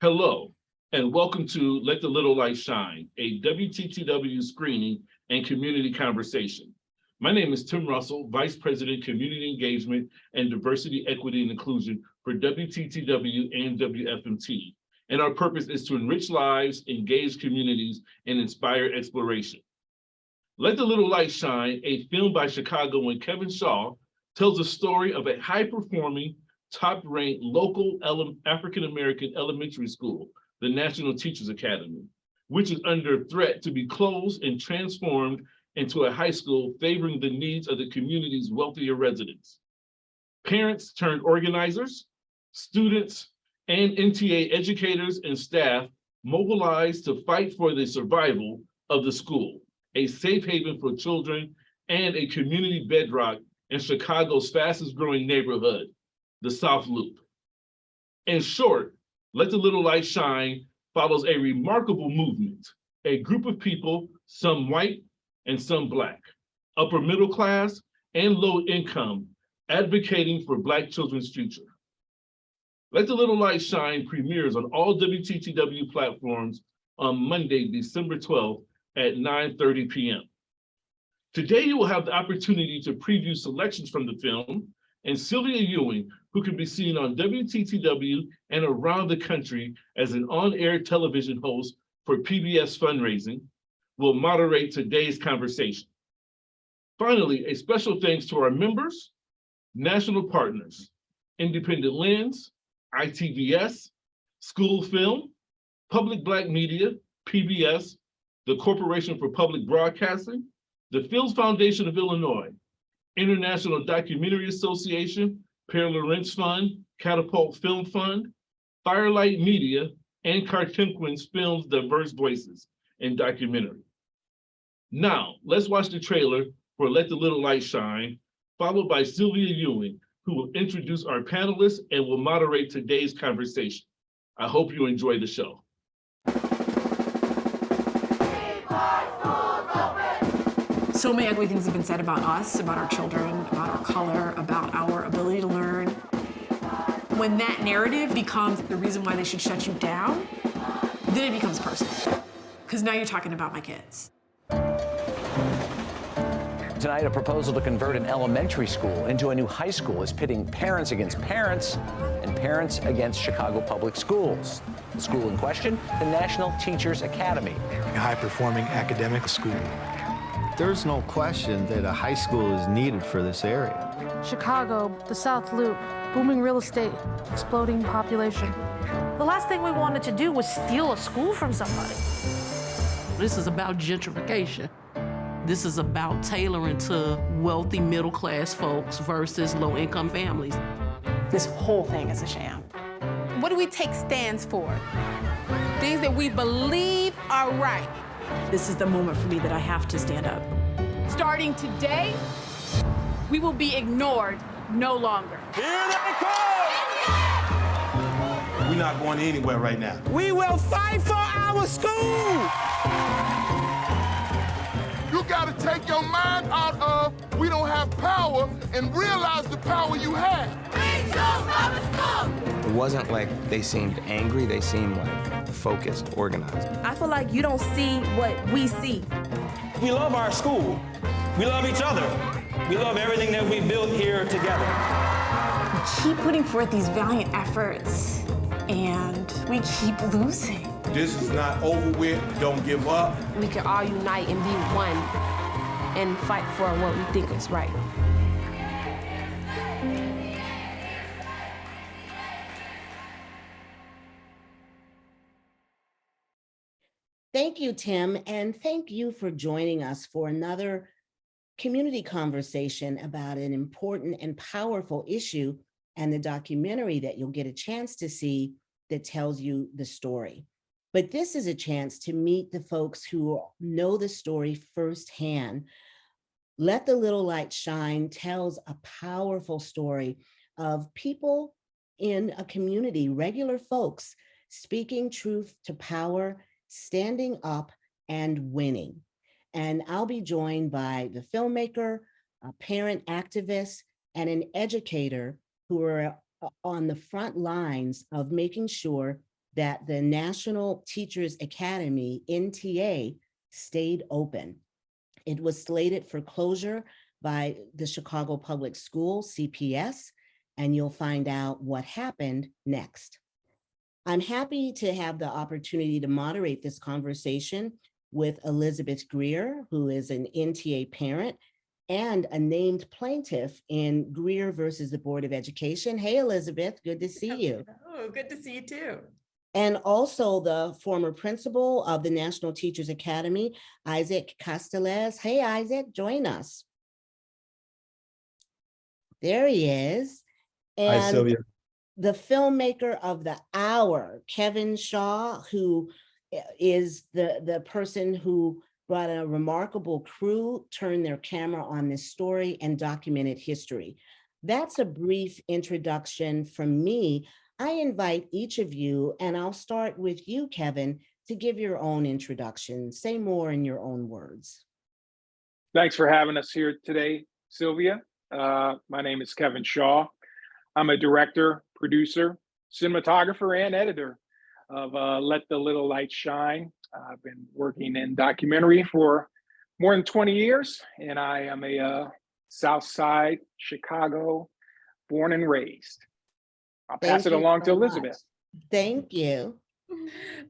Hello, and welcome to Let the Little Light Shine, a WTTW Screening and Community Conversation. My name is Tim Russell, Vice President, Community Engagement and Diversity, Equity, and Inclusion for WTTW and WFMT. And our purpose is to enrich lives, engage communities, and inspire exploration. Let the Little Light Shine, a film by Chicago and Kevin Shaw, tells the story of a high-performing, top-ranked local African-American elementary school, the National Teachers Academy, which is under threat to be closed and transformed into a high school favoring the needs of the community's wealthier residents. Parents turned organizers, students, and NTA educators and staff mobilized to fight for the survival of the school, a safe haven for children and a community bedrock in Chicago's fastest growing neighborhood, the South Loop. In short, Let the Little Light Shine follows a remarkable movement, a group of people, some white and some Black, upper middle class and low income, advocating for Black children's future. Let the Little Light Shine premieres on all WTTW platforms on Monday, December 12th at 9:30 p.m. Today, you will have the opportunity to preview selections from the film, and Sylvia Ewing, who can be seen on WTTW and around the country as an on-air television host for PBS Fundraising, will moderate today's conversation. Finally, a special thanks to our members, national partners, Independent Lens, ITVS, School Film, Public Black Media, PBS, the Corporation for Public Broadcasting, the Fields Foundation of Illinois, International Documentary Association, Pere Lorentz Fund, Catapult Film Fund, Firelight Media, and Cartenquins Films Diverse Voices in Documentary. Now, let's watch the trailer for Let the Little Light Shine, followed by Sylvia Ewing, who will introduce our panelists and will moderate today's conversation. I hope you enjoy the show. So many ugly things have been said about us, about our children, about our color, about our ability to learn. When that narrative becomes the reason why they should shut you down, then it becomes personal. Because now you're talking about my kids. Tonight, a proposal to convert an elementary school into a new high school is pitting parents against parents and parents against Chicago Public Schools. The school in question, the National Teachers Academy. A high-performing academic school. There's no question that a high school is needed for this area. Chicago, the South Loop, booming real estate, exploding population. The last thing we wanted to do was steal a school from somebody. This is about gentrification. This is about tailoring to wealthy middle-class folks versus low-income families. This whole thing is a sham. What do we take stands for? Things that we believe are right. This is the moment for me that I have to stand up. Starting today, we will be ignored no longer. Here they come! We're not going anywhere right now. We will fight for our school! You gotta take your mind out of we don't have power and realize the power you have. We chose public school! It wasn't like they seemed angry, they seemed like focused, organized. I feel like you don't see what we see. We love our school. We love each other. We love everything that we built here together. We keep putting forth these valiant efforts, and we keep losing. This is not over with. Don't give up. We can all unite and be one and fight for what we think is right. Thank you, Tim, and thank you for joining us for another community conversation about an important and powerful issue and the documentary that you'll get a chance to see that tells you the story. But this is a chance to meet the folks who know the story firsthand. Let the Little Light Shine tells a powerful story of people in a community, regular folks, speaking truth to power, standing up and winning. And I'll be joined by the filmmaker, a parent activist, and an educator who are on the front lines of making sure that the National Teachers Academy, NTA, stayed open. It was slated for closure by the Chicago Public Schools, CPS, and you'll find out what happened next. I'm happy to have the opportunity to moderate this conversation with Elisabeth Greer, who is an NTA parent and a named plaintiff in Greer versus the Board of Education. Hey, Elisabeth, good to see you. Oh, good to see you too. And also the former principal of the National Teachers Academy, Isaac Castelaz. Hey, Isaac, join us. There he is. And hi, Sylvia. The filmmaker of the hour, Kevin Shaw, who is the person who brought a remarkable crew, turned their camera on this story and documented history. That's a brief introduction from me. I invite each of you, and I'll start with you, Kevin, to give your own introduction. Say more in your own words. Thanks for having us here today, Sylvia. My name is Kevin Shaw. I'm a director, producer, cinematographer, and editor of Let the Little Light Shine. I've been working in documentary for more than 20 years, and I am a South Side Chicago born and raised. I'll pass it along to Elisabeth. Thank you.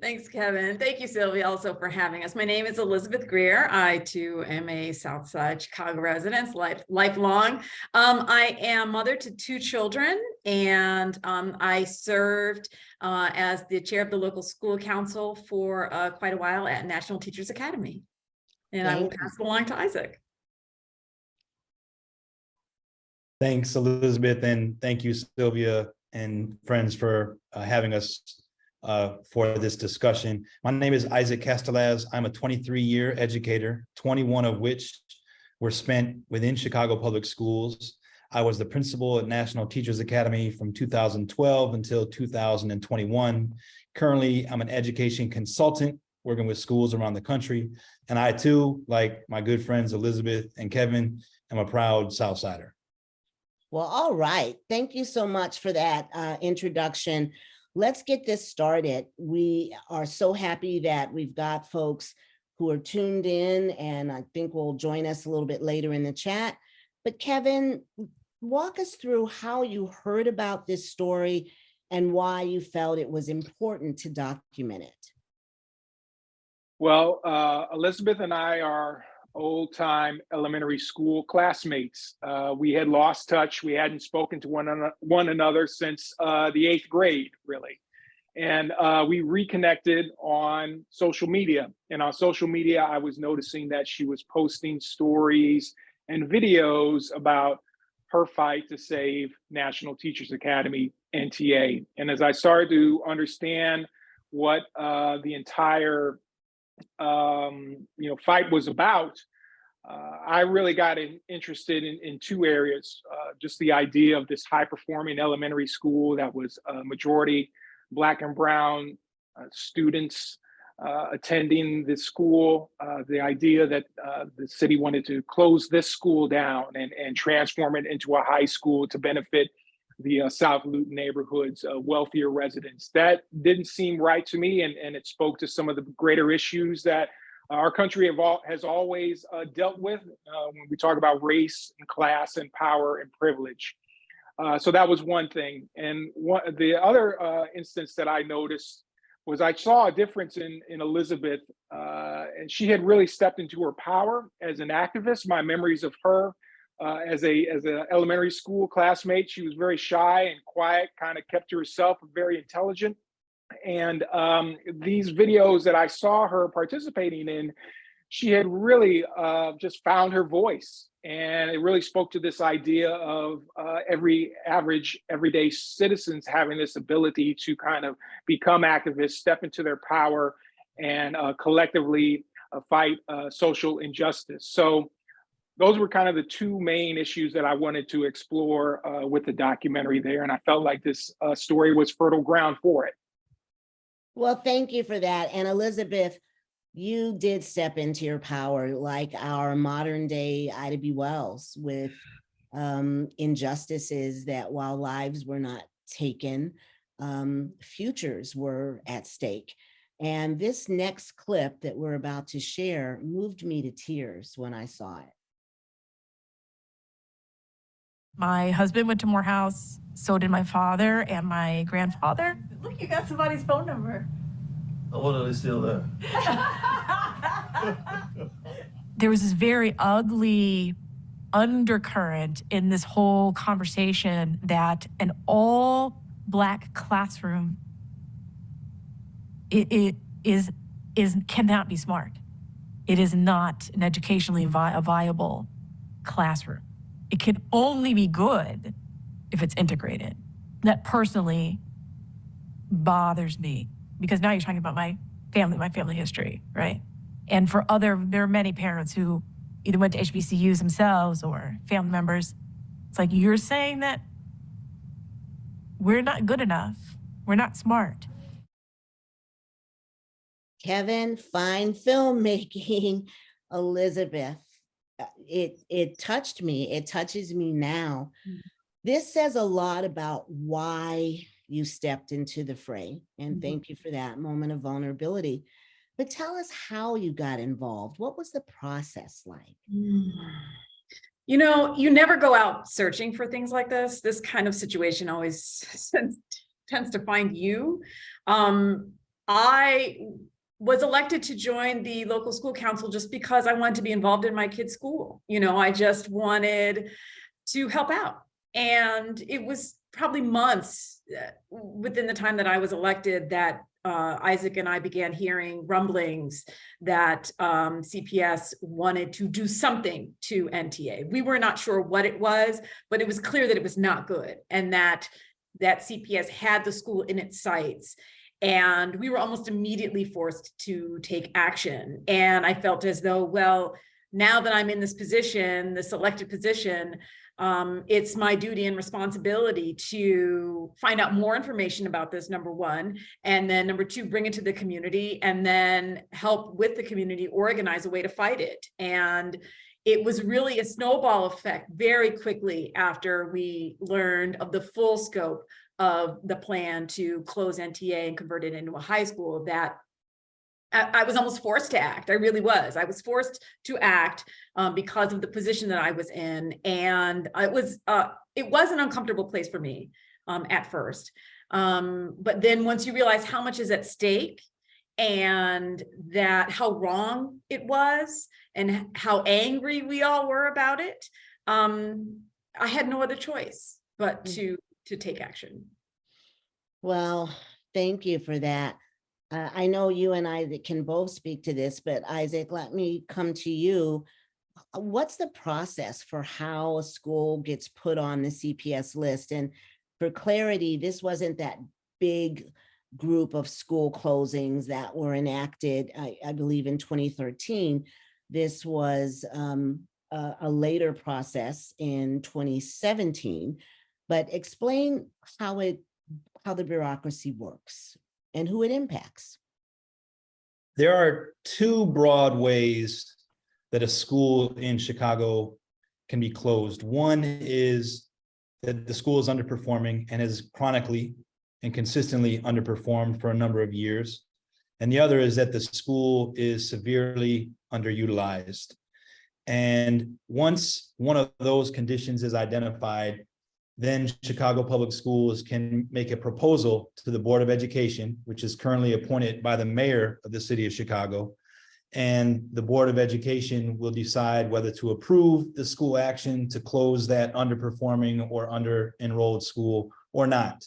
Thanks, Kevin. Thank you, Sylvia, also for having us. My name is Elisabeth Greer. I, too, am a Southside Chicago resident, lifelong. I am mother to 2 children, and I served as the chair of the local school council for quite a while at National Teachers Academy. And I will pass it along to Isaac. Thanks, Elisabeth, and thank you, Sylvia and friends, for having us for this discussion. My name is Isaac Castelaz. I'm a 23-year educator, 21 of which were spent within Chicago Public Schools. I was the principal at National Teachers Academy from 2012 until 2021. Currently, I'm an education consultant working with schools around the country. And I too, like my good friends Elisabeth and Kevin, am a proud Southsider. Well, all right. Thank you so much for that introduction. Let's get this started. We are so happy that we've got folks who are tuned in, and I think will join us a little bit later in the chat. But Kevin, walk us through how you heard about this story and why you felt it was important to document it. Well, Elisabeth and I are old-time elementary school classmates. We had lost touch. We hadn't spoken to one another since the 8th grade, really. And we reconnected on social media. And on social media, I was noticing that she was posting stories and videos about her fight to save National Teachers Academy, NTA. And as I started to understand what the entire fight was about, I really got interested in 2 areas. Just the idea of this high-performing elementary school that was a majority Black and brown students attending this school. The idea that the city wanted to close this school down and transform it into a high school to benefit the South Loop neighborhood's wealthier residents. That didn't seem right to me, and it spoke to some of the greater issues that our country has always dealt with when we talk about race and class and power and privilege. So that was one thing. And the other instance that I noticed was I saw a difference in Elisabeth, and she had really stepped into her power as an activist. My memories of her as an elementary school classmate, she was very shy and quiet, kind of kept to herself, very intelligent. And these videos that I saw her participating in, she had really just found her voice. And it really spoke to this idea of everyday citizens having this ability to kind of become activists, step into their power, and collectively fight social injustice. So those were kind of the 2 main issues that I wanted to explore with the documentary there. And I felt like this story was fertile ground for it. Well, thank you for that. And Elisabeth, you did step into your power like our modern day Ida B. Wells with injustices that while lives were not taken, futures were at stake. And this next clip that we're about to share moved me to tears when I saw it. My husband went to Morehouse, so did my father and my grandfather. Look, you got somebody's phone number. I wonder if it's still there. There was this very ugly undercurrent in this whole conversation that an all-Black classroom it cannot be smart. It is not an educationally viable classroom. It can only be good if it's integrated. That personally bothers me because now you're talking about my family history, right? And for there are many parents who either went to HBCUs themselves or family members. It's like, you're saying that we're not good enough. We're not smart. Kevin, fine filmmaking. Elisabeth, it touched me. It touches me now. This says a lot about why you stepped into the fray. And thank you for that moment of vulnerability. But tell us how you got involved. What was the process like? You know, you never go out searching for things like this. This kind of situation always tends to find you. I was elected to join the local school council just because I wanted to be involved in my kids' school. You know, I just wanted to help out. And it was probably months within the time that I was elected that Isaac and I began hearing rumblings that CPS wanted to do something to NTA. We were not sure what it was, but it was clear that it was not good and that CPS had the school in its sights. And we were almost immediately forced to take action. And I felt as though, well, now that I'm in this position, this elected position, it's my duty and responsibility to find out more information about this, number one, and then number two, bring it to the community and then help with the community organize a way to fight it. And it was really a snowball effect very quickly after we learned of the full scope of the plan to close NTA and convert it into a high school that I was almost forced to act. I really was. I was forced to act because of the position that I was in. And it was an uncomfortable place for me at first. But then once you realize how much is at stake and that how wrong it was and how angry we all were about it, I had no other choice but to take action. Well, thank you for that. I know you and I can both speak to this, but Isaac, let me come to you. What's the process for how a school gets put on the CPS list? And for clarity, this wasn't that big group of school closings that were enacted, I believe in 2013. This was a later process in 2017, but explain how the bureaucracy works and who it impacts. There are two broad ways that a school in Chicago can be closed. One is that the school is underperforming and has chronically and consistently underperformed for a number of years. And the other is that the school is severely underutilized. And once one of those conditions is identified, then Chicago Public Schools can make a proposal to the Board of Education, which is currently appointed by the mayor of the city of Chicago. And the Board of Education will decide whether to approve the school action to close that underperforming or under-enrolled school or not.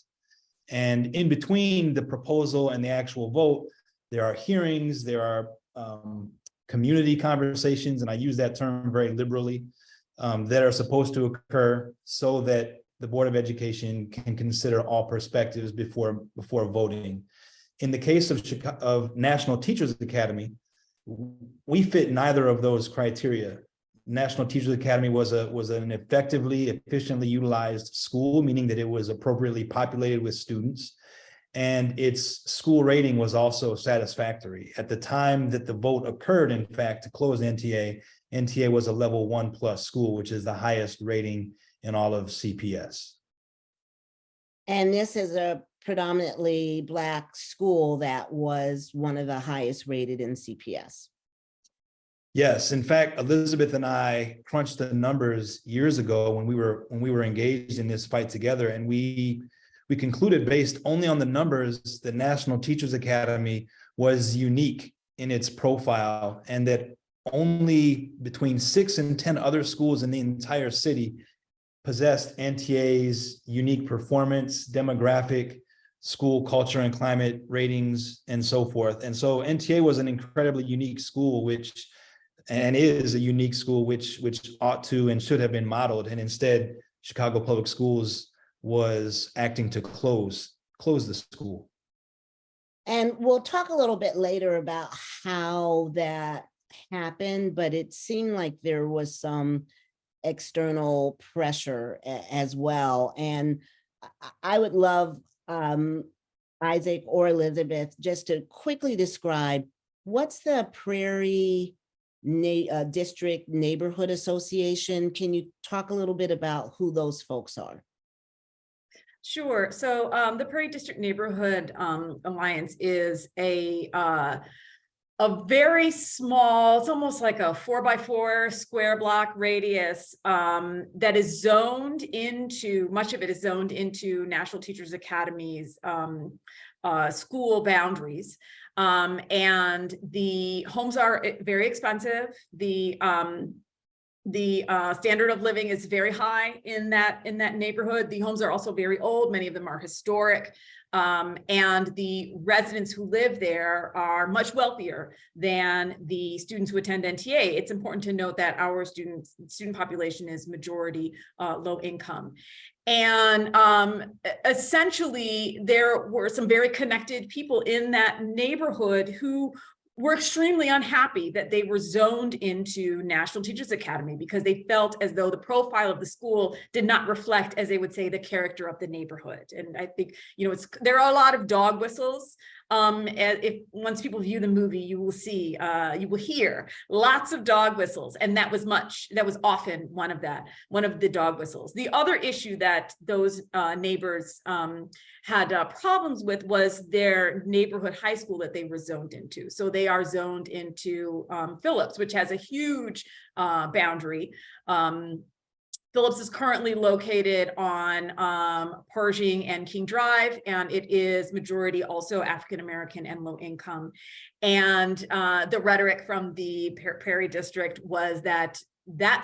And in between the proposal and the actual vote, there are hearings, there are community conversations, and I use that term very liberally, that are supposed to occur so that the Board of Education can consider all perspectives before voting. In the case of National Teachers Academy, we fit neither of those criteria. National Teachers Academy was an effectively, efficiently utilized school, meaning that it was appropriately populated with students, and its school rating was also satisfactory. At the time that the vote occurred, in fact, to close NTA was a level 1+ school, which is the highest rating in all of CPS. And this is a predominantly Black school that was one of the highest rated in CPS. Yes, in fact, Elisabeth and I crunched the numbers years ago when we were engaged in this fight together, and we concluded, based only on the numbers, the National Teachers Academy was unique in its profile, and that only between 6 and 10 other schools in the entire city possessed NTA's unique performance, demographic, school culture and climate ratings, and so forth. And so NTA was an incredibly unique school, and is a unique school which ought to and should have been modeled. And instead, Chicago Public Schools was acting to close the school. And we'll talk a little bit later about how that happened, but it seemed like there was some external pressure as well. And I would love Isaac or Elisabeth just to quickly describe what's the Prairie District Neighborhood Association. Can you talk a little bit about who those folks are? Sure. So the Prairie District Neighborhood Alliance is a very small, it's almost like a 4x4 square block radius that is zoned into, much of it is zoned into National Teachers Academy's school boundaries. And the homes are very expensive. The standard of living is very high in that neighborhood. The homes are also very old. Many of them are historic. And the residents who live there are much wealthier than the students who attend NTA. It's important to note that our student population is majority low income. And essentially, there were some very connected people in that neighborhood who were extremely unhappy that they were zoned into National Teachers Academy because they felt as though the profile of the school did not reflect, as they would say, the character of the neighborhood. And I think, there are a lot of dog whistles. Once people view the movie, you will hear lots of dog whistles, and that was often one of the dog whistles. The other issue that those neighbors had problems with was their neighborhood high school that they were zoned into. So they are zoned into Phillips, which has a huge boundary. Phillips is currently located on Pershing and King Drive, and it is majority also African-American and low income. And the rhetoric from the Prairie District was that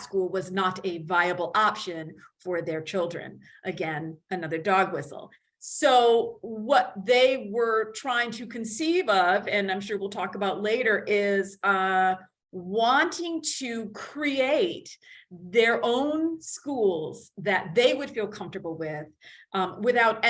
school was not a viable option for their children. Again, another dog whistle. So what they were trying to conceive of, and I'm sure we'll talk about later, is wanting to create their own schools that they would feel comfortable with, without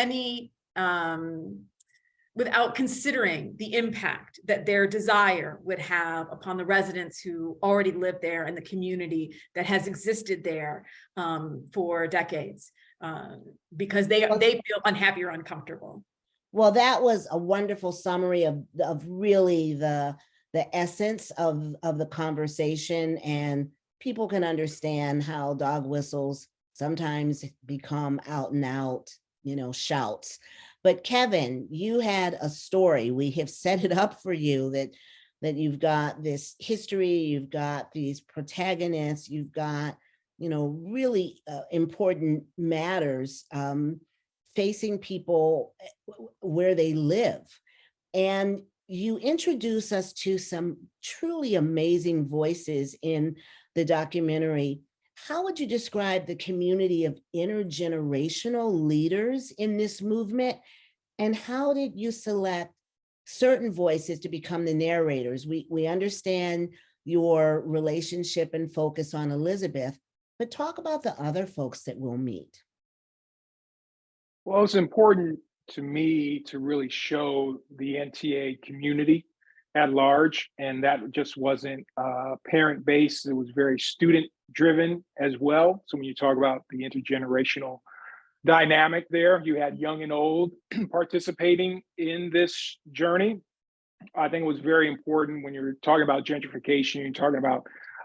considering the impact that their desire would have upon the residents who already live there and the community that has existed there for decades, because they feel unhappy or uncomfortable. Well, that was a wonderful summary of really the essence of the conversation, and people can understand how dog whistles sometimes become out and out, shouts. But Kevin, you had a story. We have set it up for you that you've got this history, you've got these protagonists, you've got, really important matters facing people where they live. And you introduce us to some truly amazing voices in the documentary. How would you describe the community of intergenerational leaders in this movement? And how did you select certain voices to become the narrators? We understand your relationship and focus on Elisabeth, but talk about the other folks that we'll meet. Well, it's important to me to really show the NTA community at large, and that just wasn't parent-based. It was very student-driven as well. So when you talk about the intergenerational dynamic there, you had young and old participating in this journey. I think it was very important when you're talking about gentrification, you're talking about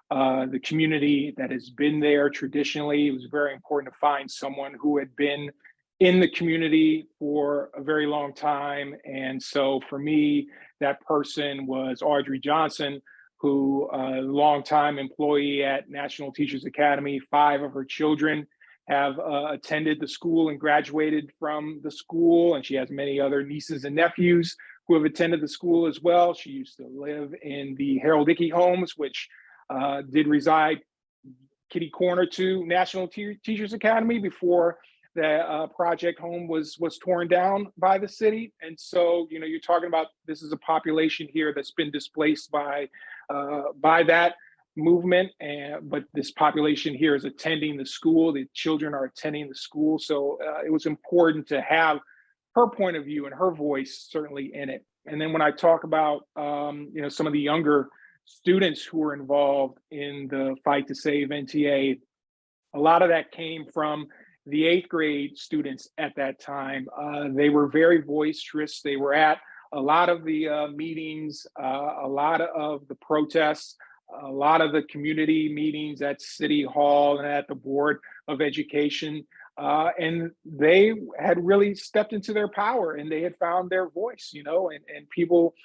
the community that has been there traditionally. It was very important to find someone who had been in the community for a very long time. And so for me, that person was Audrey Johnson, who a longtime employee at National Teachers Academy. 5 of her children have attended the school and graduated from the school. And she has many other nieces and nephews who have attended the school as well. She used to live in the Harold Ickey homes, which did reside kitty corner to National Teachers Academy before the project home was torn down by the city. And so, you know, you're talking about, this is a population here that's been displaced by that movement, but this population here is attending the school. The children are attending the school. So it was important to have her point of view and her voice certainly in it. And then when I talk about, you know, some of the younger students who were involved in the fight to save NTA, a lot of that came from the 8th grade students at that time. They were very boisterous. They were at a lot of the meetings, a lot of the protests, a lot of the community meetings at City Hall and at the Board of Education. And they had really stepped into their power and they had found their voice, you know, and people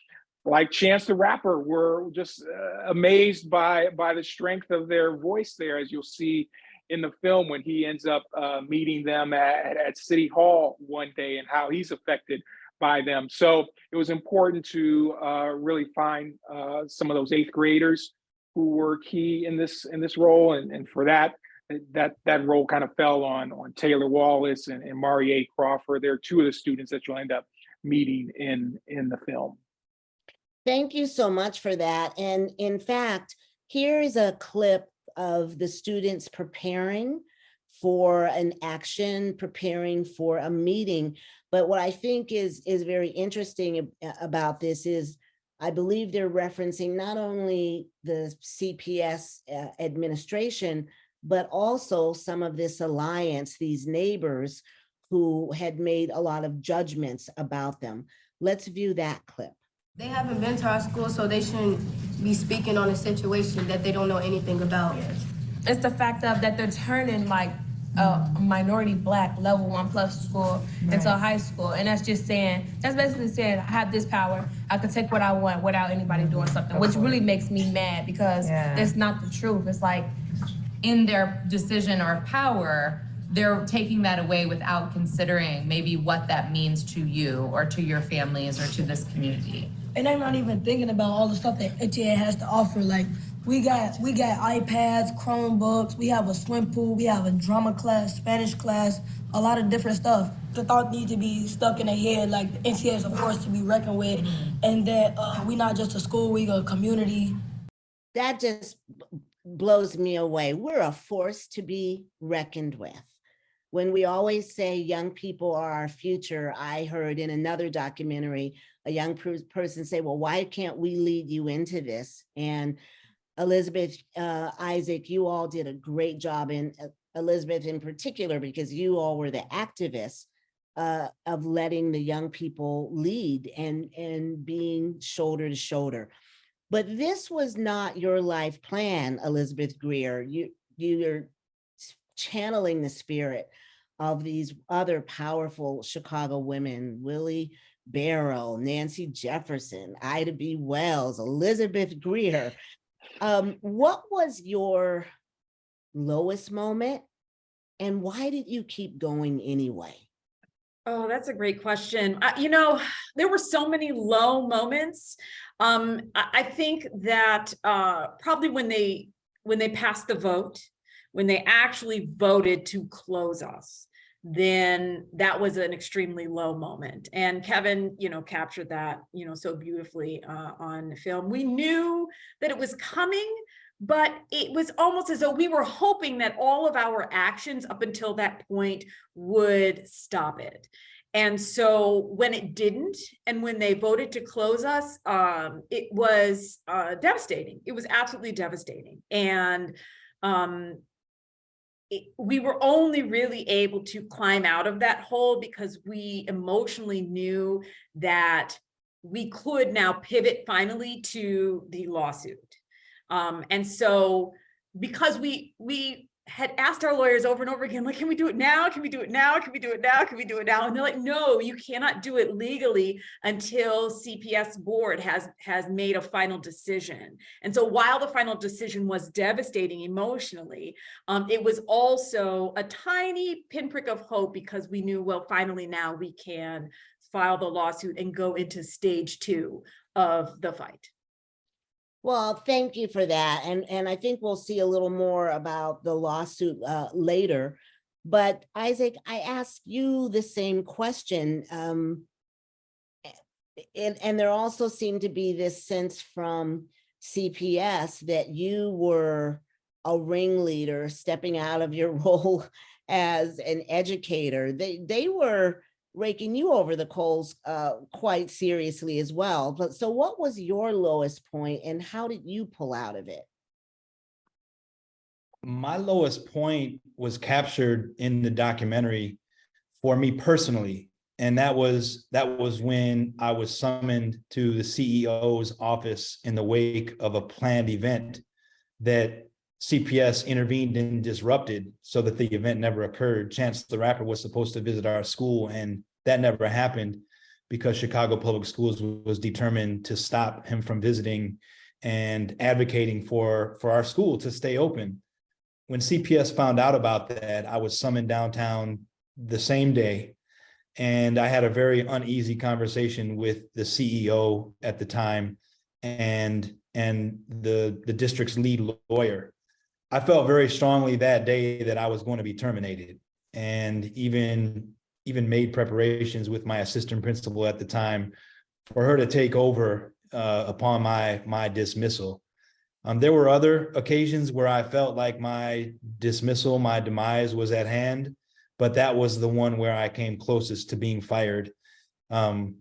like Chance the Rapper were just amazed by the strength of their voice there, as you'll see in the film when he ends up meeting them at City Hall one day and how he's affected by them. So it was important to really find some of those 8th graders who were key in this role, and for that role kind of fell on Taylor Wallace and Mari A. Crawford. They're 2 of the students that you'll end up meeting in the film. Thank you so much for that. And in fact, here's a clip of the students preparing for an action, preparing for a meeting. But what I think is very interesting about this is, I believe they're referencing not only the CPS administration, but also some of this alliance, these neighbors who had made a lot of judgments about them. Let's view that clip. They haven't been to our school, so they shouldn't be speaking on a situation that they don't know anything about. It's the fact of that they're turning like a minority Black level 1+ school into a high school. And that's just saying, that's basically saying, I have this power, I can take what I want without anybody doing something, which really makes me mad because that's not the truth. It's like, in their decision or power, they're taking that away without considering maybe what that means to you or to your families or to this community. And they're not even thinking about all the stuff that NTA has to offer. Like, we got iPads, Chromebooks, we have a swim pool, we have a drama class, Spanish class, a lot of different stuff. The thought needs to be stuck in their head, like NTA is a force to be reckoned with, and that we're not just a school, we're a community. That just blows me away. We're a force to be reckoned with. When we always say young people are our future, I heard in another documentary, a young person say, well, why can't we lead you into this? And Elisabeth, Isaac, you all did a great job, and Elisabeth in particular, because you all were the activists of letting the young people lead and being shoulder to shoulder. But this was not your life plan, Elisabeth Greer. You're channeling the spirit of these other powerful Chicago women, Willie Barrow, Nancy Jefferson, Ida B. Wells, Elisabeth Greer. What was your lowest moment, and why did you keep going anyway? Oh, that's a great question. You know, there were so many low moments. I think that probably when they passed the vote, when they actually voted to close us, then that was an extremely low moment. And Kevin, you know, captured that, you know, so beautifully on film. We knew that it was coming, but it was almost as though we were hoping that all of our actions up until that point would stop it. And so when it didn't, and when they voted to close us, it was devastating. It was absolutely devastating. And we were only really able to climb out of that hole because we emotionally knew that we could now pivot finally to the lawsuit. And so because we had asked our lawyers over and over again, like, can we do it now? Can we do it now? Can we do it now? Can we do it now? And they're like, no, you cannot do it legally until CPS board has made a final decision. And so while the final decision was devastating emotionally, it was also a tiny pinprick of hope, because we knew, well, finally now we can file the lawsuit and go into stage 2 of the fight. Well, thank you for that. And I think we'll see a little more about the lawsuit later. But Isaac, I asked you the same question. And there also seemed to be this sense from CPS that you were a ringleader stepping out of your role as an educator. They were raking you over the coals quite seriously as well. But so what was your lowest point and how did you pull out of it? My lowest point was captured in the documentary for me personally. And that was when I was summoned to the CEO's office in the wake of a planned event that CPS intervened and disrupted so that the event never occurred. Chance the Rapper was supposed to visit our school, and that never happened because Chicago Public Schools was determined to stop him from visiting and advocating for our school to stay open. When CPS found out about that, I was summoned downtown the same day, and I had a very uneasy conversation with the CEO at the time and the district's lead lawyer. I felt very strongly that day that I was going to be terminated, and even made preparations with my assistant principal at the time for her to take over upon my dismissal. There were other occasions where I felt like my dismissal, my demise was at hand, but that was the one where I came closest to being fired. And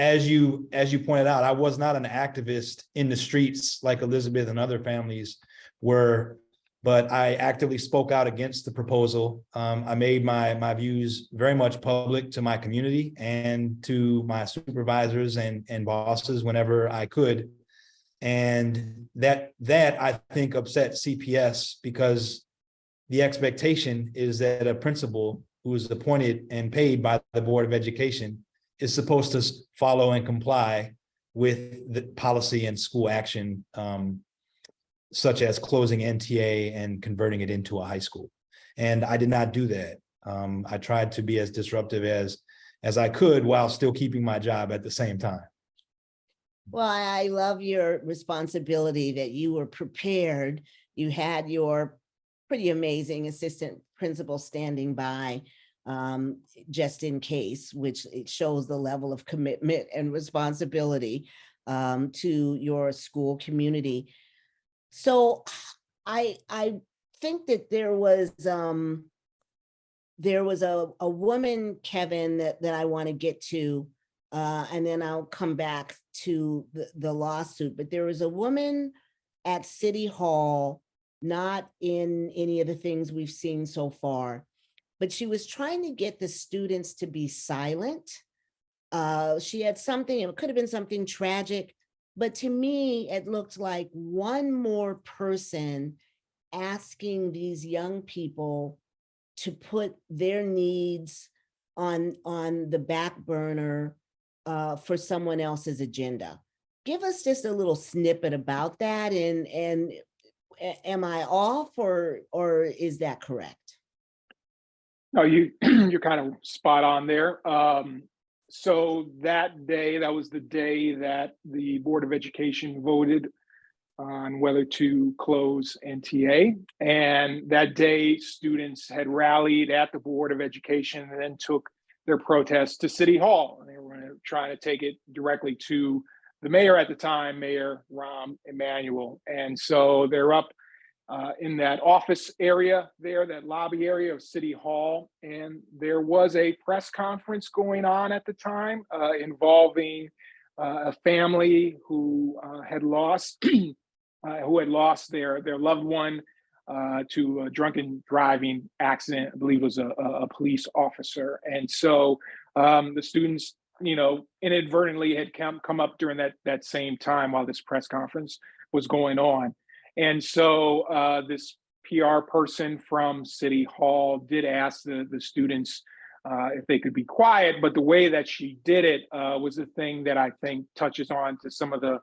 as you pointed out, I was not an activist in the streets like Elisabeth and other families were, but I actively spoke out against the proposal. I made my views very much public to my community and to my supervisors and bosses whenever I could. And that I think upset CPS, because the expectation is that a principal who is appointed and paid by the Board of Education is supposed to follow and comply with the policy and school action, such as closing NTA and converting it into a high school. And I did not do that. I tried to be as disruptive as I could while still keeping my job at the same time. Well, I love your responsibility that you were prepared. You had your pretty amazing assistant principal standing by just in case, which it shows the level of commitment and responsibility to your school community. So I think that there was a woman, Kevin, that I want to get to, and then I'll come back to the lawsuit. But there was a woman at City Hall, not in any of the things we've seen so far, but she was trying to get the students to be silent. She had something, it could have been something tragic, but to me, it looked like one more person asking these young people to put their needs on the back burner for someone else's agenda. Give us just a little snippet about that, and am I off, or is that correct? No, you're kind of spot on there. So that day, that was the day that the Board of Education voted on whether to close NTA. And that day, students had rallied at the Board of Education and then took their protest to City Hall. And they were trying to take it directly to the mayor at the time, Mayor Rahm Emanuel. And so they're up in that office area there, that lobby area of City Hall. And there was a press conference going on at the time involving a family who had lost their loved one to a drunken driving accident. I believe it was a police officer. And so the students, inadvertently had come up during that same time while this press conference was going on. And so this PR person from City Hall did ask the students if they could be quiet, but the way that she did it was the thing that I think touches on to some of the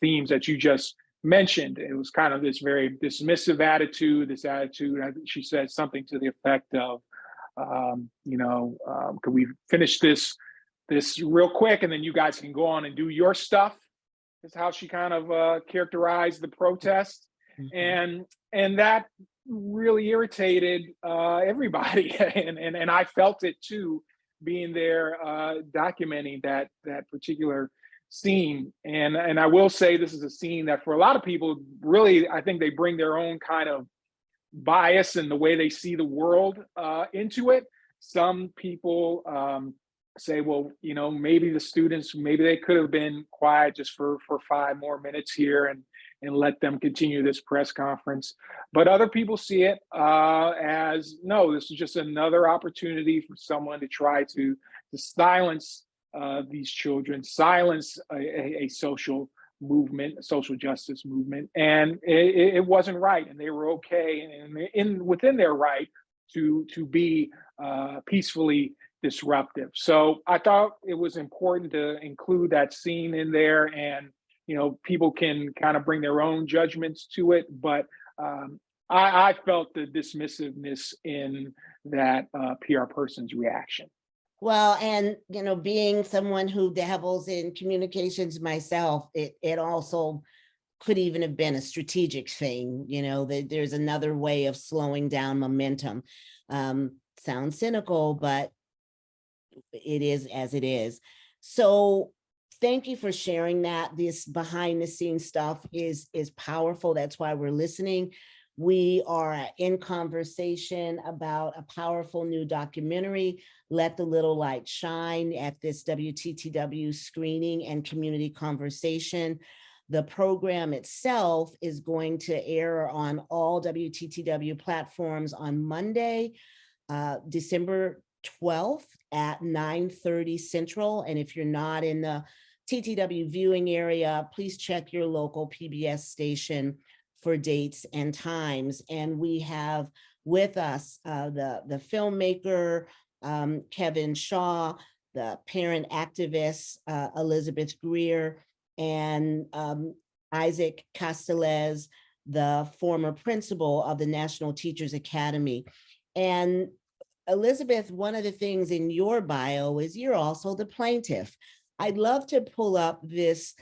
themes that you just mentioned. It was kind of this very dismissive attitude, I think she said something to the effect of, could we finish this real quick and then you guys can go on and do your stuff, is how she kind of characterized the protest. And that really irritated everybody. and I felt it too, being there, documenting that particular scene. And I will say this is a scene that for a lot of people, really, I think they bring their own kind of bias and the way they see the world into it. Some people say, well, maybe the students, maybe they could have been quiet just for 5 more minutes here and let them continue this press conference. But other people see it as, no, this is just another opportunity for someone to try to silence these children, silence a social movement, a social justice movement. And it wasn't right. And they were okay and within their right to be peacefully disruptive. So I thought it was important to include that scene in there, and people can kind of bring their own judgments to it, but I felt the dismissiveness in that PR person's reaction. Well, and being someone who dabbles in communications myself, it also could even have been a strategic thing. That there's another way of slowing down momentum. Sounds cynical, but it is as it is. So thank you for sharing that. This behind the scenes stuff is powerful. That's why we're listening. We are in conversation about a powerful new documentary, Let the Little Light Shine, at this WTTW Screening and Community Conversation. The program itself is going to air on all WTTW platforms on Monday, December 12th at 9:30 Central. And if you're not in the TTW viewing area, please check your local PBS station for dates and times. And we have with us the filmmaker, Kevin Shaw, the parent activist, Elisabeth Greer, and Isaac Castelaz, the former principal of the National Teachers Academy. And Elisabeth, one of the things in your bio is you're also the plaintiff. I'd love to pull up this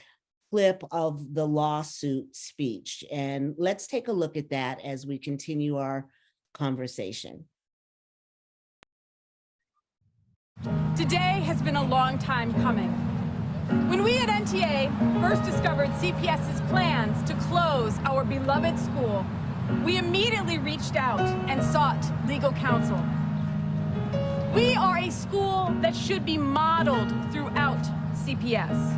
clip of the lawsuit speech, and let's take a look at that as we continue our conversation. Today has been a long time coming. When we at NTA first discovered CPS's plans to close our beloved school, we immediately reached out and sought legal counsel. We are a school that should be modeled throughout CPS.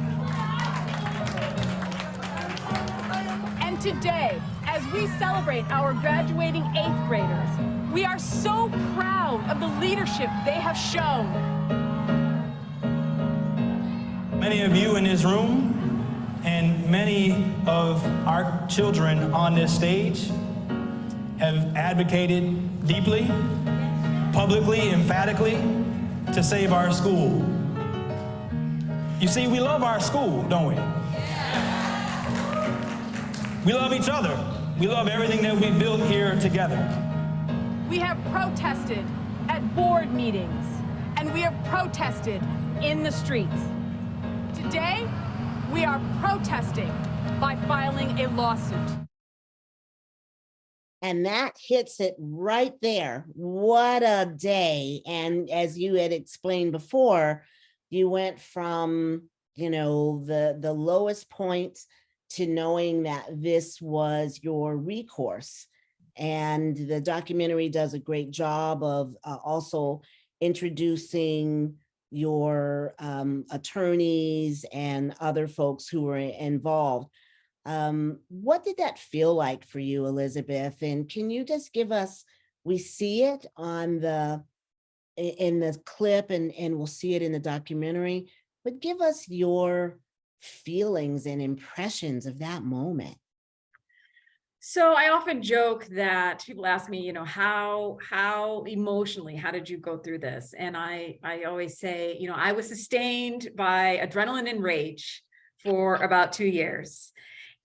And today, as we celebrate our graduating 8th graders, we are so proud of the leadership they have shown. Many of you in this room and many of our children on this stage have advocated deeply, publicly, emphatically, to save our school. You see, we love our school, don't we? We love each other. We love everything that we built here together. We have protested at board meetings, and we have protested in the streets. Today, we are protesting by filing a lawsuit. And that hits it right there. What a day. And as you had explained before, you went from, the lowest point to knowing that this was your recourse. And the documentary does a great job of also introducing your attorneys and other folks who were involved. What did that feel like for you, Elisabeth? And can you just give us, we see it in the clip and we'll see it in the documentary, but give us your feelings and impressions of that moment. So I often joke that people ask me, how emotionally, how did you go through this? And I always say, I was sustained by adrenaline and rage for about 2 years.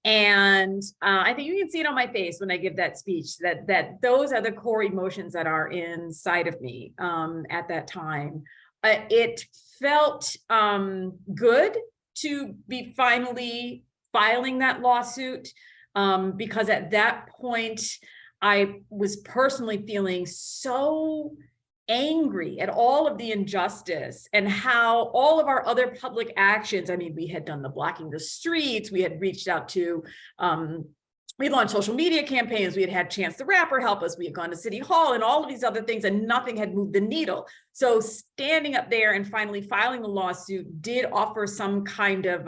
And I think you can see it on my face when I give that speech, that those are the core emotions that are inside of me at that time. It felt good to be finally filing that lawsuit. Because at that point, I was personally feeling so angry at all of the injustice and how all of our other public actions, I mean, we had done the blocking the streets, we had reached out to, we launched social media campaigns, we had had Chance the Rapper help us, we had gone to City Hall and all of these other things, and nothing had moved the needle. So standing up there and finally filing the lawsuit did offer some kind of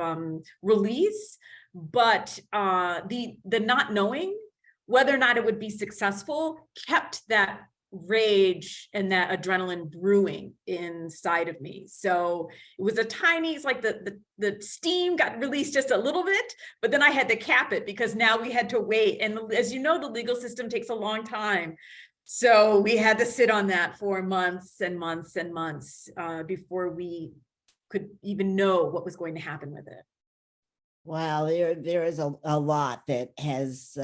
release. But the not knowing whether or not it would be successful kept that rage and that adrenaline brewing inside of me. So it was it's like the steam got released just a little bit, but then I had to cap it because now we had to wait. And as you know, the legal system takes a long time. So we had to sit on that for months and months and months before we could even know what was going to happen with it. Wow, there is a lot that has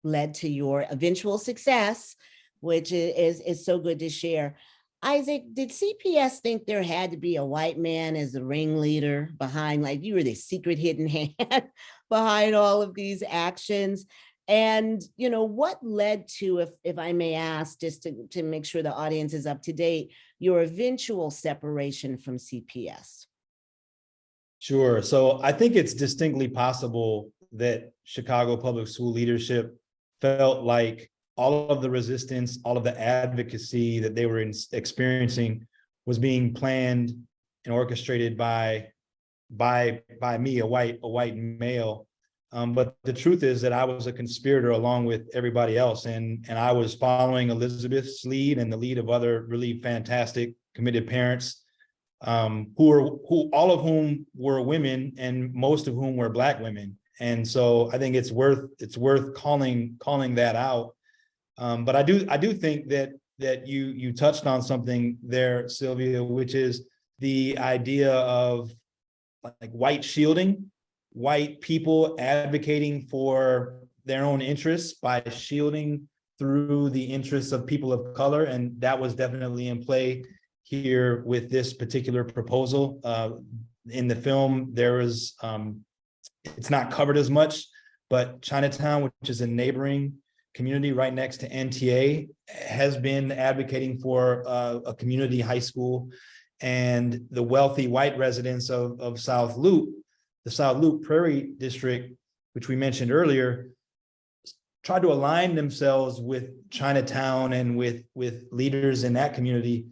led to your eventual success, which is so good to share. Isaac, did CPS think there had to be a white man as the ringleader behind, like you were the secret hidden hand behind all of these actions? And, what led to, if I may ask, just to make sure the audience is up to date, your eventual separation from CPS? Sure. So I think it's distinctly possible that Chicago public school leadership felt like all of the resistance, all of the advocacy that they were experiencing was being planned and orchestrated by me, a white male. But the truth is that I was a conspirator along with everybody else, and I was following Elisabeth's lead and the lead of other really fantastic, committed parents. Who all of whom were women, and most of whom were Black women. And so I think it's worth calling that out. But I do think that you touched on something there, Sylvia, which is the idea of like white shielding, white people advocating for their own interests by shielding through the interests of people of color. And that was definitely in play here with this particular proposal. In the film, there is, it's not covered as much, but Chinatown, which is a neighboring community right next to NTA, has been advocating for a community high school. And the wealthy white residents of South Loop, the South Loop Prairie District, which we mentioned earlier, tried to align themselves with Chinatown and with leaders in that community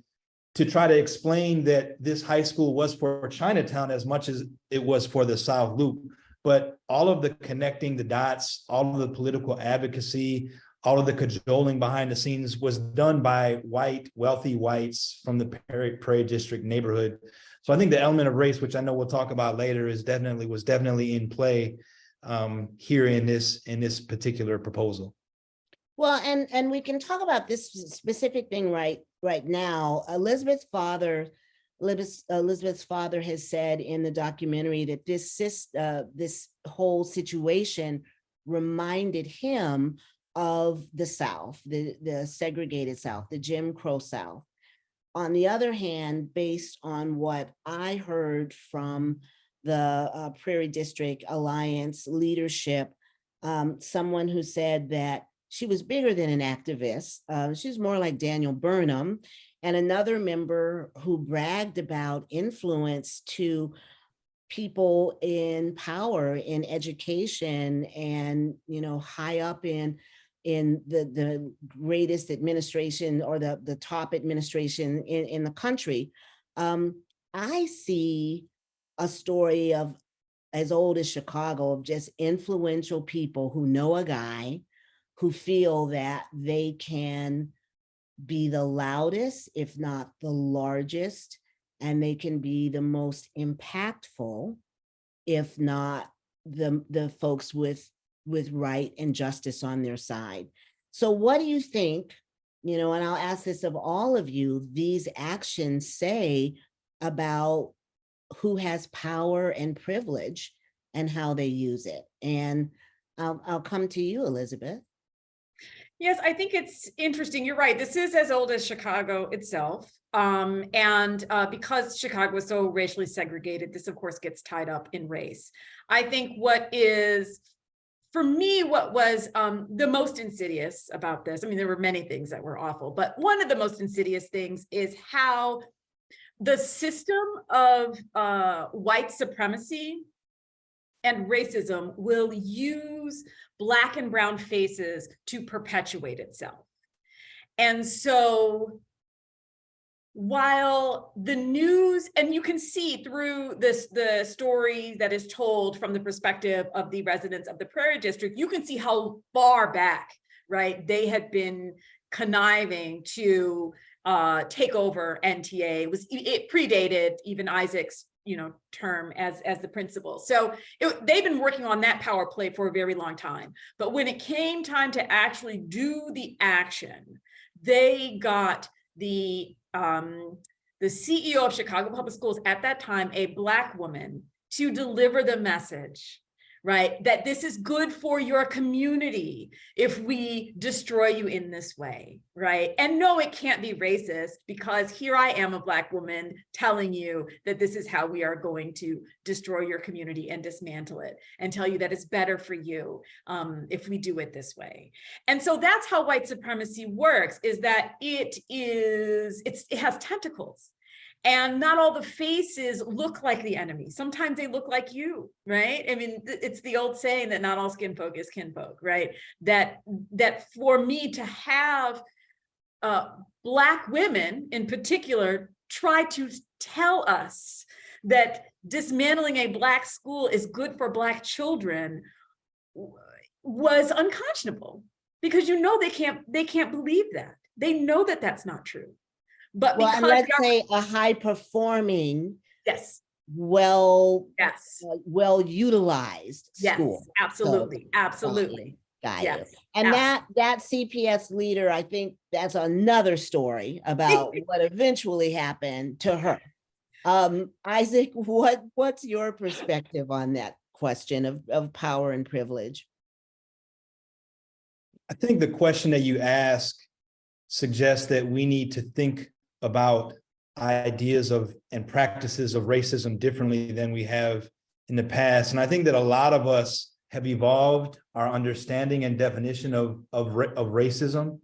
to try to explain that this high school was for Chinatown as much as it was for the South Loop. But all of the connecting the dots, all of the political advocacy, all of the cajoling behind the scenes was done by white, wealthy whites from the Prairie District neighborhood. So I think the element of race, which I know we'll talk about later, was definitely in play here in this particular proposal. Well, and we can talk about this specific thing right now. Elisabeth's father has said in the documentary that this whole situation reminded him of the South, the segregated South, the Jim Crow South. On the other hand, based on what I heard from the Prairie District Alliance leadership, someone who said that she was bigger than an activist. She's more like Daniel Burnham, and another member who bragged about influence to people in power, in education, and high up in the greatest administration or the top administration in the country. I see a story of as old as Chicago of just influential people who know a guy, who feel that they can be the loudest, if not the largest, and they can be the most impactful, if not the folks with right and justice on their side. So what do you think, and I'll ask this of all of you, these actions say about who has power and privilege and how they use it? And I'll come to you, Elisabeth. Yes, I think it's interesting. You're right. This is as old as Chicago itself. And because Chicago was so racially segregated, this of course gets tied up in race. I think what was the most insidious about this, I mean, there were many things that were awful, but one of the most insidious things is how the system of white supremacy and racism will use Black and brown faces to perpetuate itself. And so while the news, and you can see through the story that is told from the perspective of the residents of the Prairie District, you can see how far back, right, they had been conniving to take over NTA. It predated even Isaac's term as the principal. So they've been working on that power play for a very long time. But when it came time to actually do the action, they got the CEO of Chicago Public Schools at that time, a Black woman, to deliver the message, right, that this is good for your community if we destroy you in this way, right? And no, it can't be racist, because here I am, a Black woman, telling you that this is how we are going to destroy your community and dismantle it, and tell you that it's better for you if we do it this way. And so that's how white supremacy works, is that it has tentacles. And not all the faces look like the enemy. Sometimes they look like you, right? I mean, it's the old saying that not all skin folk is kinfolk, right? That for me to have Black women in particular try to tell us that dismantling a Black school is good for Black children was unconscionable, because they can't believe that. They know that that's not true. But and let's say a high performing, yes, well utilized school. Yes, absolutely, So, absolutely. Got yes, you. And absolutely. that CPS leader, I think that's another story about what eventually happened to her. Isaac, what's your perspective on that question of power and privilege? I think the question that you ask suggests that we need to think about ideas of and practices of racism differently than we have in the past. And I think that a lot of us have evolved our understanding and definition of racism.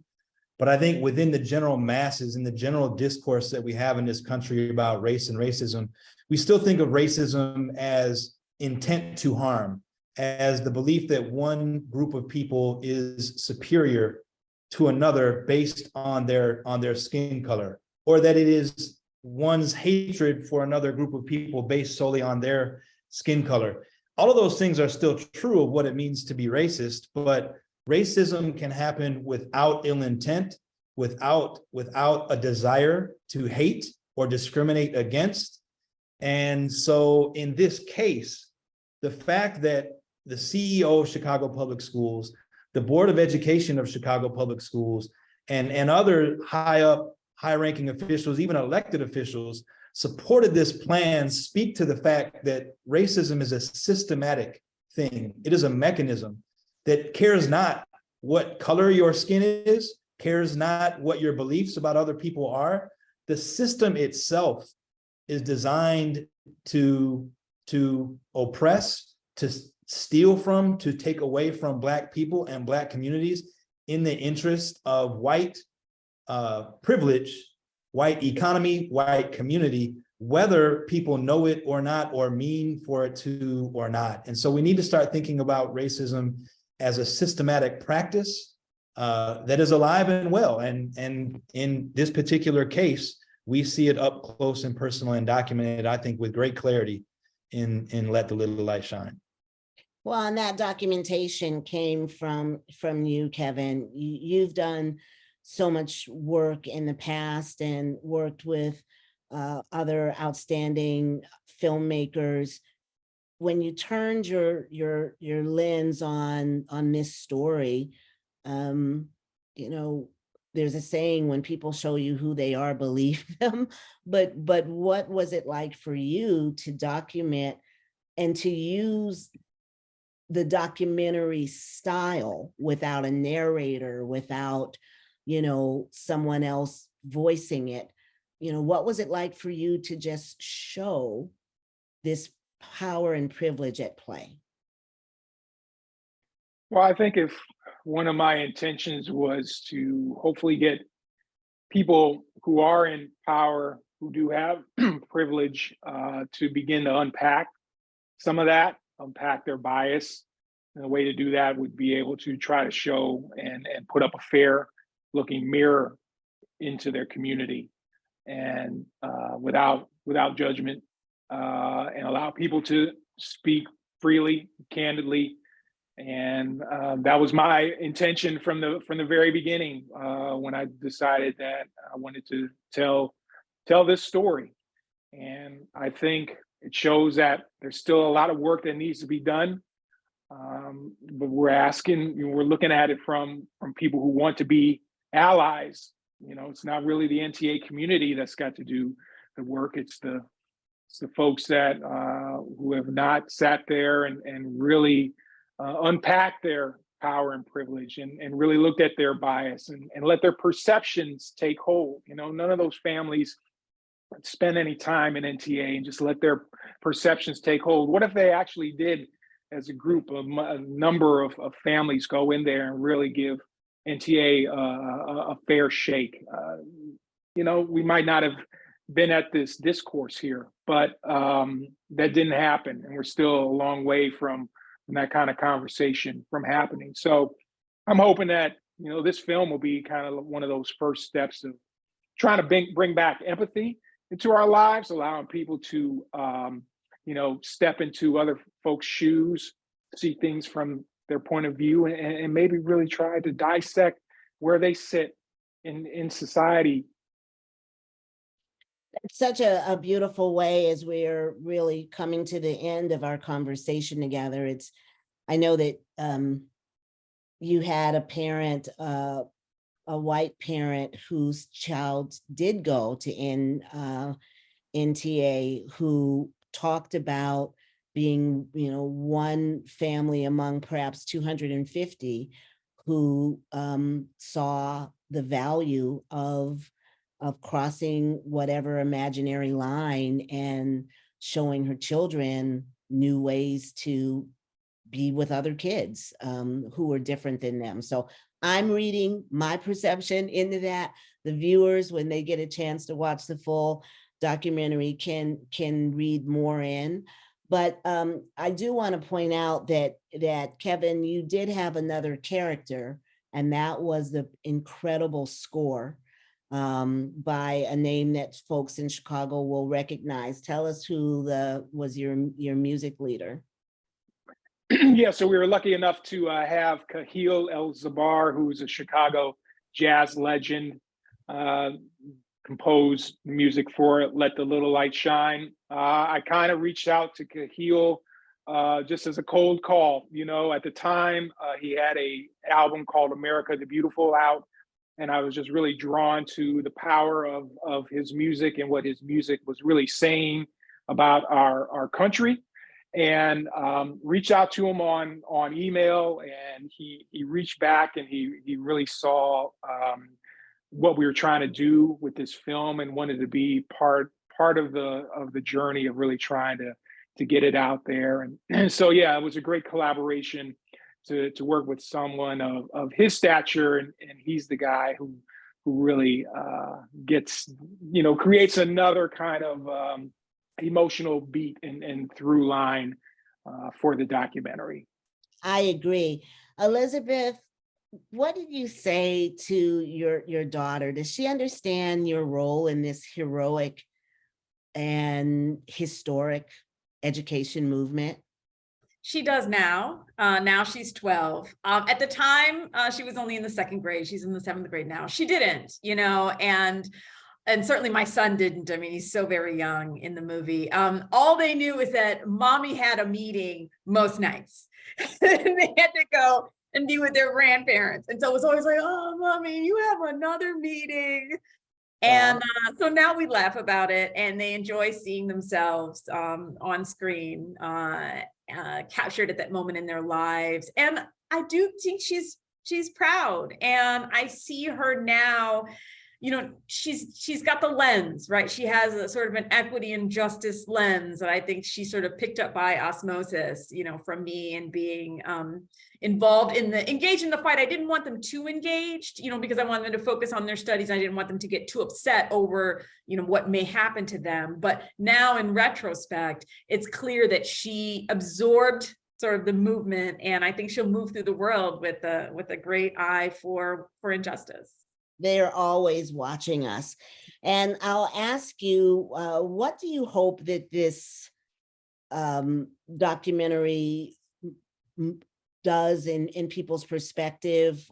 But I think within the general masses, in the general discourse that we have in this country about race and racism, we still think of racism as intent to harm, as the belief that one group of people is superior to another based on their skin color, or that it is one's hatred for another group of people based solely on their skin color. All of those things are still true of what it means to be racist, but racism can happen without ill intent, without a desire to hate or discriminate against. And so in this case, the fact that the CEO of Chicago Public Schools, the Board of Education of Chicago Public Schools, and other high-ranking officials, even elected officials, supported this plan speak to the fact that racism is a systematic thing. It is a mechanism that cares not what color your skin is, cares not what your beliefs about other people are. The system itself is designed to oppress, to steal from, to take away from Black people and Black communities in the interest of white privilege, white economy, white community, whether people know it or not, or mean for it to or not. And so we need to start thinking about racism as a systematic practice that is alive and well. And in this particular case, we see it up close and personal and documented, I think, with great clarity in Let the Little Light Shine. Well, and that documentation came from you, Kevin. You've done so much work in the past and worked with other outstanding filmmakers. when you turned your lens on this story, you know, there's a saying, when people show you who they are, believe them. But what was it like for you to document and to use the documentary style without a narrator, without, you know, someone else voicing it? You know, what was it like for you to just show this power and privilege at play? Well, I think if one of my intentions was to hopefully get people who are in power, who do have privilege, to begin to unpack some of that, unpack their bias. And the way to do that would be able to try to show and put up a fair looking mirror into their community, and without judgment, and allow people to speak freely, candidly. And that was my intention from the very beginning, when I decided that I wanted to tell this story. And I think it shows that there's still a lot of work that needs to be done. But we're looking at it from people who want to be allies. You know, it's not really the NTA community that's got to do the work. It's the folks that who have not sat there and really unpacked their power and privilege, and really looked at their bias and let their perceptions take hold. You know, none of those families spend any time in NTA and just let their perceptions take hold. What if they actually did, as a group, a number of families, go in there and really give NTA a fair shake? You know, we might not have been at this discourse here, but that didn't happen, and we're still a long way from that kind of conversation from happening. So I'm hoping that, you know, this film will be kind of one of those first steps of trying to bring back empathy into our lives, allowing people to, you know, step into other folks' shoes, see things from their point of view, and maybe really try to dissect where they sit in society. It's such a beautiful way, as we're really coming to the end of our conversation together. I know that you had a parent, a white parent whose child did go to NTA, who talked about being, you know, one family among perhaps 250 who saw the value of crossing whatever imaginary line and showing her children new ways to be with other kids who are different than them. So I'm reading my perception into that. The viewers, when they get a chance to watch the full documentary, can read more in. But I do want to point out that Kevin, you did have another character, and that was the incredible score by a name that folks in Chicago will recognize. Tell us who was your music leader. Yeah, so we were lucky enough to have Kahil El-Zabar, who's a Chicago jazz legend, compose music for Let the Little Light Shine. I kind of reached out to Kahil just as a cold call. You know, at the time, he had an album called America the Beautiful out, and I was just really drawn to the power of his music and what his music was really saying about our country. And reached out to him on email, and he reached back, and he really saw what we were trying to do with this film, and wanted to be part of the journey of really trying to get it out there. And so, yeah, it was a great collaboration to work with someone of his stature, and he's the guy who really gets, you know, creates another kind of emotional beat and through line for the documentary. I agree. Elisabeth, what did you say to your daughter? Does she understand your role in this heroic and historic education movement? She does now. Now she's 12. At the time, she was only in the 2nd grade. She's in the 7th grade now. She didn't, you know, and and certainly my son didn't. I mean, he's so very young in the movie. All they knew is that mommy had a meeting most nights. And they had to go and be with their grandparents. And so it was always like, oh, mommy, you have another meeting. And so now we laugh about it, and they enjoy seeing themselves on screen, captured at that moment in their lives. And I do think she's proud, and I see her now. You know, she's got the lens, right? She has a sort of an equity and justice lens that I think she sort of picked up by osmosis, you know, from me and being engaged in the fight. I didn't want them too engaged, you know, because I wanted them to focus on their studies. I didn't want them to get too upset over, you know, what may happen to them. But now in retrospect, it's clear that she absorbed sort of the movement, and I think she'll move through the world with a great eye for injustice. They're always watching us. And I'll ask you, what do you hope that this documentary does in people's perspective?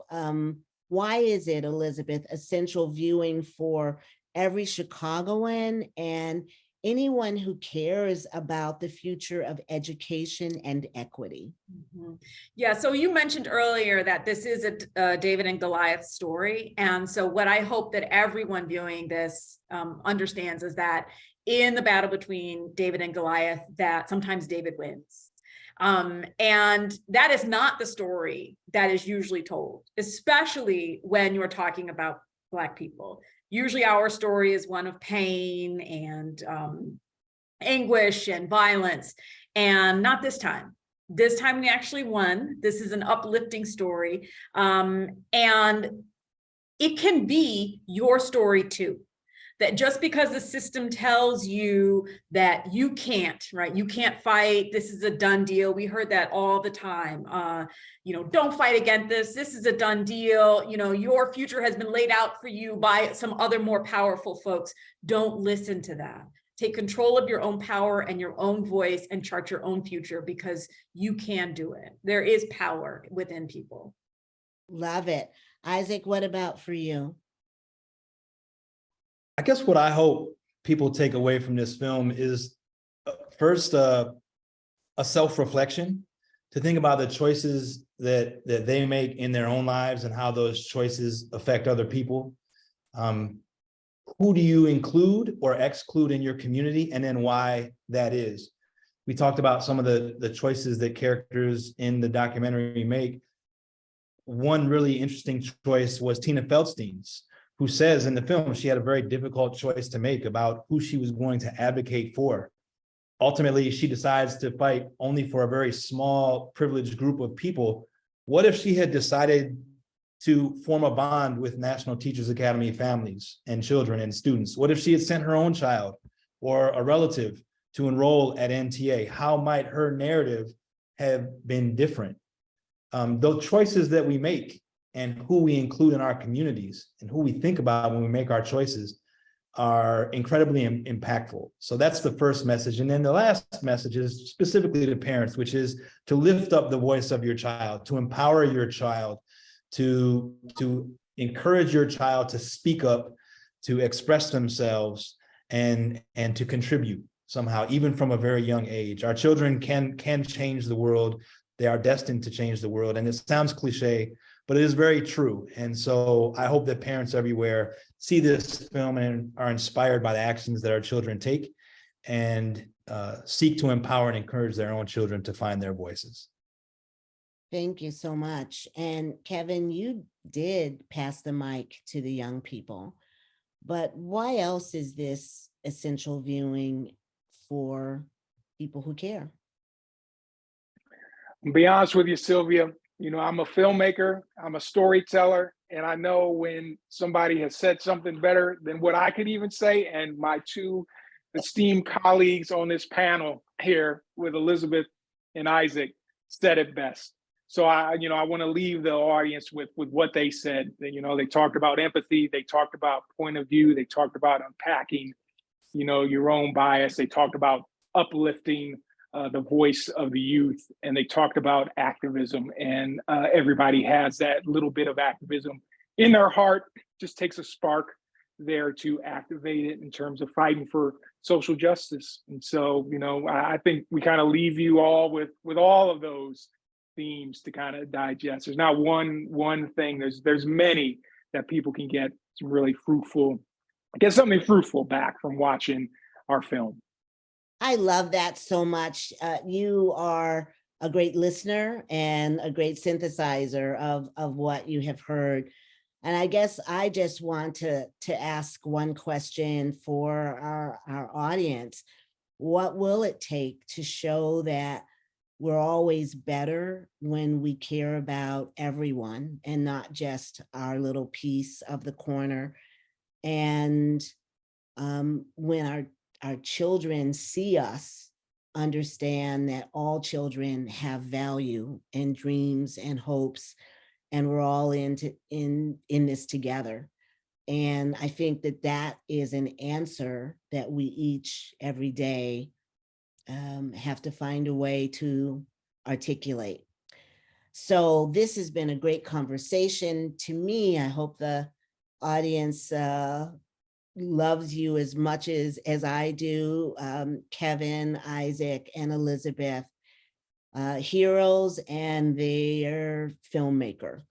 Why is it, Elisabeth, essential viewing for every Chicagoan and anyone who cares about the future of education and equity? Mm-hmm. Yeah, so you mentioned earlier that this is a David and Goliath story. And so what I hope that everyone viewing this understands is that in the battle between David and Goliath, that sometimes David wins. And that is not the story that is usually told, especially when you're talking about Black people. Usually our story is one of pain and anguish and violence, and not this time. This time we actually won. This is an uplifting story, and it can be your story too. That just because the system tells you that you can't, right? You can't fight, this is a done deal. We heard that all the time. You know, don't fight against this. This is a done deal. You know, your future has been laid out for you by some other more powerful folks. Don't listen to that. Take control of your own power and your own voice and chart your own future, because you can do it. There is power within people. Love it. Isaac, what about for you? I guess what I hope people take away from this film is first a self-reflection, to think about the choices that they make in their own lives and how those choices affect other people. Who do you include or exclude in your community, and then why that is. We talked about some of the choices that characters in the documentary make. One really interesting choice was Tina Feldstein's, who says in the film she had a very difficult choice to make about who she was going to advocate for. Ultimately, she decides to fight only for a very small, privileged group of people. What if she had decided to form a bond with National Teachers Academy families and children and students? What if she had sent her own child or a relative to enroll at NTA? How might her narrative have been different? Those choices that we make and who we include in our communities and who we think about when we make our choices are incredibly impactful. So that's the first message. And then the last message is specifically to parents, which is to lift up the voice of your child, to empower your child, to encourage your child to speak up, to express themselves, and to contribute somehow, even from a very young age. Our children can change the world. They are destined to change the world. And it sounds cliche, but it is very true. And so I hope that parents everywhere see this film and are inspired by the actions that our children take, and seek to empower and encourage their own children to find their voices. Thank you so much. And Kevin, you did pass the mic to the young people, but why else is this essential viewing for people who care? I'll be honest with you, Sylvia. You know, I'm a filmmaker, I'm a storyteller, and I know when somebody has said something better than what I could even say. And my two esteemed colleagues on this panel here with Elisabeth and Isaac said it best. So I want to leave the audience with what they said. You know, they talked about empathy, they talked about point of view, they talked about unpacking, you know, your own bias, they talked about uplifting the voice of the youth, and they talked about activism. And everybody has that little bit of activism in their heart. Just takes a spark there to activate it in terms of fighting for social justice. And so, I think we kind of leave you all with all of those themes to kind of digest. There's not one thing. There's many that people can get some really get something fruitful back from watching our film. I love that so much. You are a great listener and a great synthesizer of what you have heard. And I guess I just want to ask one question for our audience. What will it take to show that we're always better when we care about everyone and not just our little piece of the corner? And when our children see us, understand that all children have value and dreams and hopes, and we're all in this together. And I think that is an answer that we each, every day, have to find a way to articulate. So this has been a great conversation. To me, I hope the audience loves you as much as I do, Kevin, Isaac, and Elisabeth, heroes and their filmmaker.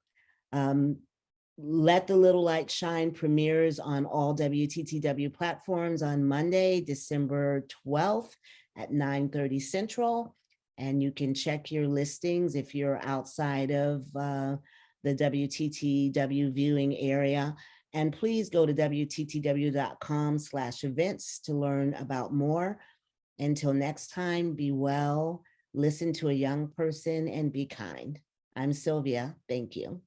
Let the Little Light Shine premieres on all WTTW platforms on Monday, December 12th at 9:30 Central. And you can check your listings if you're outside of the WTTW viewing area. And please go to WTTW.com/events to learn about more. Until next time, be well, listen to a young person, and be kind. I'm Sylvia. Thank you.